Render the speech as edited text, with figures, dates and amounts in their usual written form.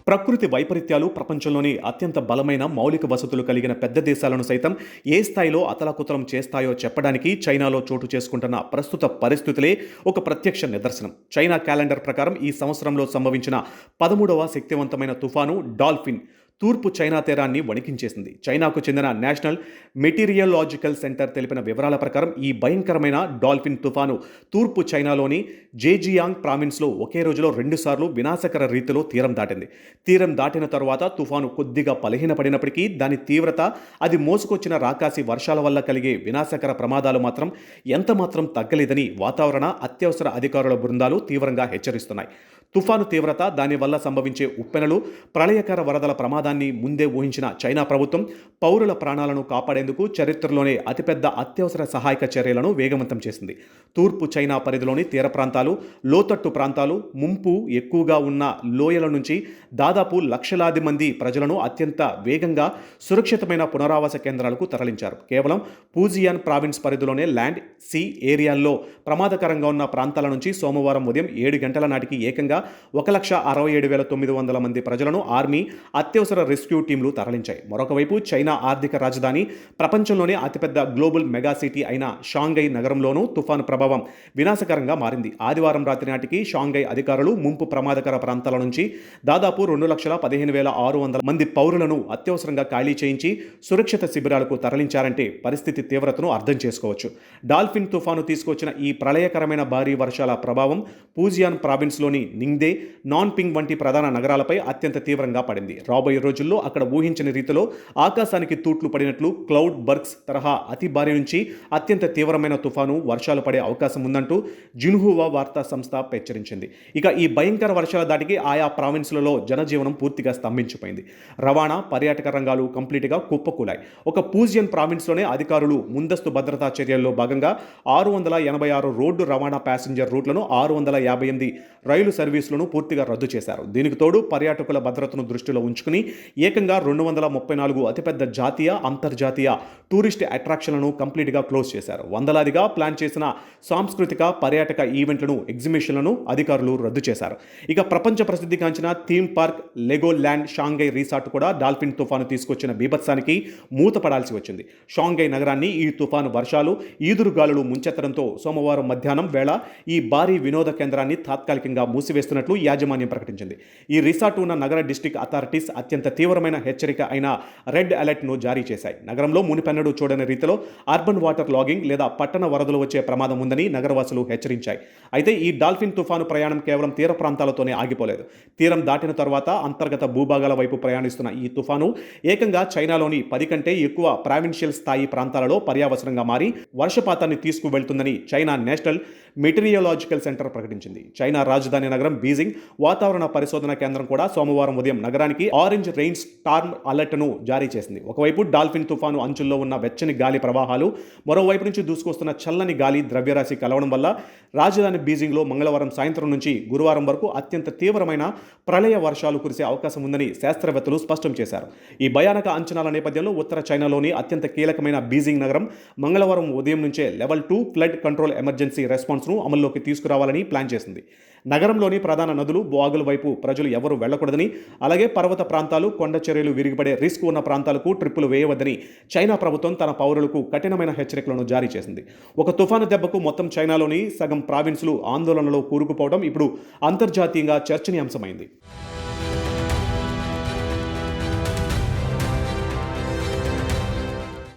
ప్రకృతి వైపరీత్యాలు ప్రపంచంలోని అత్యంత బలమైన మౌలిక వసతులు కలిగిన పెద్ద దేశాలను సైతం ఏ స్థాయిలో అతలాకుతలం చేస్తాయో చెప్పడానికి చైనాలో చోటు చేసుకుంటున్న ప్రస్తుత పరిస్థితులే ఒక ప్రత్యక్ష నిదర్శనం. చైనా క్యాలెండర్ ప్రకారం ఈ సంవత్సరంలో సంభవించిన 13వ శక్తివంతమైన తుఫాను డాల్ఫిన్ తూర్పు చైనా తీరాన్ని వణికించేసింది. చైనాకు చెందిన నేషనల్ మెటీరియలాజికల్ సెంటర్ తెలిపిన వివరాల ప్రకారం ఈ భయంకరమైన డాల్ఫిన్ తుఫాను తూర్పు చైనాలోని జేజియాంగ్ ప్రావిన్స్లో ఒకే రోజులో 2 సార్లు వినాశకర రీతిలో తీరం దాటింది. తీరం దాటిన తరువాత తుఫాను కొద్దిగా బలహీనపడినప్పటికీ దాని తీవ్రత, అది మోసుకొచ్చిన రాకాసి వర్షాల వల్ల కలిగే వినాశకర ప్రమాదాలు మాత్రం ఎంతమాత్రం తగ్గలేదని వాతావరణ అత్యవసర అధికారుల బృందాలు తీవ్రంగా హెచ్చరిస్తున్నాయి. తుఫాను తీవ్రత, దానివల్ల సంభవించే ఉప్పెనలు, ప్రళయకర వరదల ప్రమాదాన్ని ముందే ఊహించిన చైనా ప్రభుత్వం పౌరుల ప్రాణాలను కాపాడేందుకు చరిత్రలోనే అతిపెద్ద అత్యవసర సహాయక చర్యలను వేగవంతం చేసింది. తూర్పు చైనా పరిధిలోని తీర ప్రాంతాలు, లోతట్టు ప్రాంతాలు, ముంపు ఎక్కువగా ఉన్న లోయల నుంచి దాదాపు లక్షలాది మంది ప్రజలను అత్యంత వేగంగా సురక్షితమైన పునరావాస కేంద్రాలకు తరలించారు. కేవలం పూజియాన్ ప్రావిన్స్ పరిధిలోనే ల్యాండ్, సీ ఏరియాల్లో ప్రమాదకరంగా ఉన్న ప్రాంతాల నుంచి సోమవారం ఉదయం 7 గంటల నాటికి ఏకంగా 1,67,900 మంది ప్రజలను ఆర్మీ అత్యవసర రెస్క్యూ టీంలు తరలించాయి. మరొక వైపు చైనా ఆర్థిక రాజధాని, ప్రపంచంలోనే అతిపెద్ద గ్లోబల్ మెగా సిటీ అయిన షాంఘై నగరంలోనూ తుఫాను ప్రభావం వినాశకరంగా మారింది. ఆదివారం రాత్రి నాటికి షాంఘై అధికారులు ముంపు ప్రమాదకర ప్రాంతాల నుంచి దాదాపు 2,15,600 మంది పౌరులను అత్యవసరంగా ఖాళీ చేయించి సురక్షిత శిబిరాలకు తరలించారంటే పరిస్థితి తీవ్రతను అర్థం చేసుకోవచ్చు. డాల్ఫిన్ తుఫాను తీసుకొచ్చిన ఈ ప్రళయకరమైన భారీ వర్షాల ప్రభావం పూజియాన్ ప్రావిన్స్లోని నింగ్దే, నాన్పింగ్ వంటి ప్రధాన నగరాలపై అత్యంత తీవ్రంగా పడింది. రాబోయే రోజుల్లో అక్కడ ఊహించని రీతిలో ఆకాశానికి తూట్లు పడినట్లు క్లౌడ్ బర్గ్స్ తరహా అతి భారీ నుంచి అత్యంత తీవ్రమైన తుఫాను వర్షాలు పడే అవకాశం ఉందంటూ జిన్హువా వార్తా సంస్థ హెచ్చరించింది. ఇక ఈ భయంకర వర్షాల దాటికి ఆయా ప్రావిన్స్లలో జనజీవనం పూర్తిగా స్తంభించిపోయింది. రవాణా, పర్యాటక రంగాలు కంప్లీట్గా కుప్పకూలాయి. ఒక పూజియన్ ప్రావిన్స్లోనే అధికారులు ముందస్తు భద్రతా చర్యల్లో భాగంగా 686 రోడ్డు రవాణా ప్యాసింజర్ రూట్లను, 658 రైలు సర్వీసులను పూర్తిగా రద్దు చేశారు. దీనికి తోడు పర్యాటకుల భద్రతను దృష్టిలో ఉంచుకుని ఏకంగా 234 అతిపెద్ద జాతీయ, అంతర్జాతీయ టూరిస్ట్ అట్రాక్షన్లను కంప్లీట్గా క్లోజ్ చేశారు. వందలాదిగా ప్లాన్ చేసిన సాంస్కృతిక, పర్యాటక ఈవెంట్లను, ఎగ్జిబిషన్లను అధికారులు రద్దు చేశారు. ఇక ప్రపంచ ప్రసిద్ధిగాంచిన theme park Lego land Shanghai resort కూడా డాల్ఫిన్ తుఫాను తీసుకొచ్చిన బీభత్సానికి మూతపడాల్సి వచ్చింది. షాంఘై నగరాన్ని ఈ తుఫాను వర్షాలు, ఈదురుగాలులు ముంచెత్తడంతో సోమవారం మధ్యాహ్నం వేళ ఈ భారీ వినోద కేంద్రాన్ని తాత్కాలికంగా మూసివేస్తున్నట్లు యాజమాన్యం ప్రకటించింది. ఈ రిసార్ట్ ఉన్న నగర డిస్ట్రిక్ట్ అథారిటీస్ అత్యంత తీవ్రమైన హెచ్చరిక అయిన రెడ్ అలర్ట్ను జారీ చేశాయి. నగరంలో మునిపెన్నడూ చూడని రీతిలో అర్బన్ వాటర్ లాగింగ్ లేదా పట్టణ వరదలు వచ్చే ప్రమాదం ఉందని నగరవాసులు హెచ్చరించాయి. అయితే ఈ డాల్ఫిన్ తుఫాను ప్రయాణం కేవలం తీర ప్రాంతాలతోనే ఆగిపోలేదు. తీరం దాటిన తర్వాత అంతర్గత భూభాగాల వైపు ప్రయాణిస్తున్న ఈ తుఫాను ఏకంగా చైనాలోని 10 కంటే ఎక్కువ ప్రావిన్షియల్ స్థాయి ప్రాంతాలలో పర్యావసనంగా మారి వర్షపాతాన్ని తీసుకువెళ్తుందని చైనా నేషనల్ మెటీరియలాజికల్ సెంటర్ ప్రకటించింది. చైనా రాజధాని నగరం బీజింగ్ వాతావరణ పరిశోధన కేంద్రం కూడా సోమవారం ఉదయం నగరానికి ఆరెంజ్ రెయిన్ స్టార్మ్ అలర్ట్ను జారీ చేసింది. ఒకవైపు డాల్ఫిన్ తుఫాను అంచుల్లో ఉన్న వెచ్చని గాలి ప్రవాహాలు, మరోవైపు నుంచి దూసుకొస్తున్న చల్లని గాలి ద్రవ్యరాశి కలవడం వల్ల రాజధాని బీజింగ్లో మంగళవారం సాయంత్రం నుంచి గురువారం వరకు అత్యంత తీవ్రమైన ప్రళయ వర్షాలు కురిసే అవకాశం ఉందని శాస్త్రవేత్తలు స్పష్టం చేశారు. ఈ భయానక అంచనాల నేపథ్యంలో ఉత్తర చైనాలోని అత్యంత కీలకమైన బీజింగ్ నగరం మంగళవారం ఉదయం నుంచే లెవెల్ 2 ఫ్లడ్ కంట్రోల్ ఎమర్జెన్సీ రెస్పాన్స్ను అమల్లోకి తీసుకురావాలని ప్లాన్ చేసింది. నగరంలోని ప్రధాన నదులు, వాగుల వైపు ప్రజలు ఎవరూ వెళ్లకూడదని, అలాగే పర్వత ప్రాంతాలు, కొండ చర్యలు విరిగిపడే రిస్క్ ఉన్న ప్రాంతాలకు ట్రిప్పులు వేయవద్దని చైనా ప్రభుత్వం తన పౌరులకు కఠినమైన హెచ్చరికలను జారీ చేసింది. ఒక తుఫాను దెబ్బకు మొత్తం చైనాలోని సగం ప్రావిన్సులు ఆందోళనలో కూరుకుపోవడం ఇప్పుడు అంతర్జాతీయంగా చర్చనీయాంశమైంది.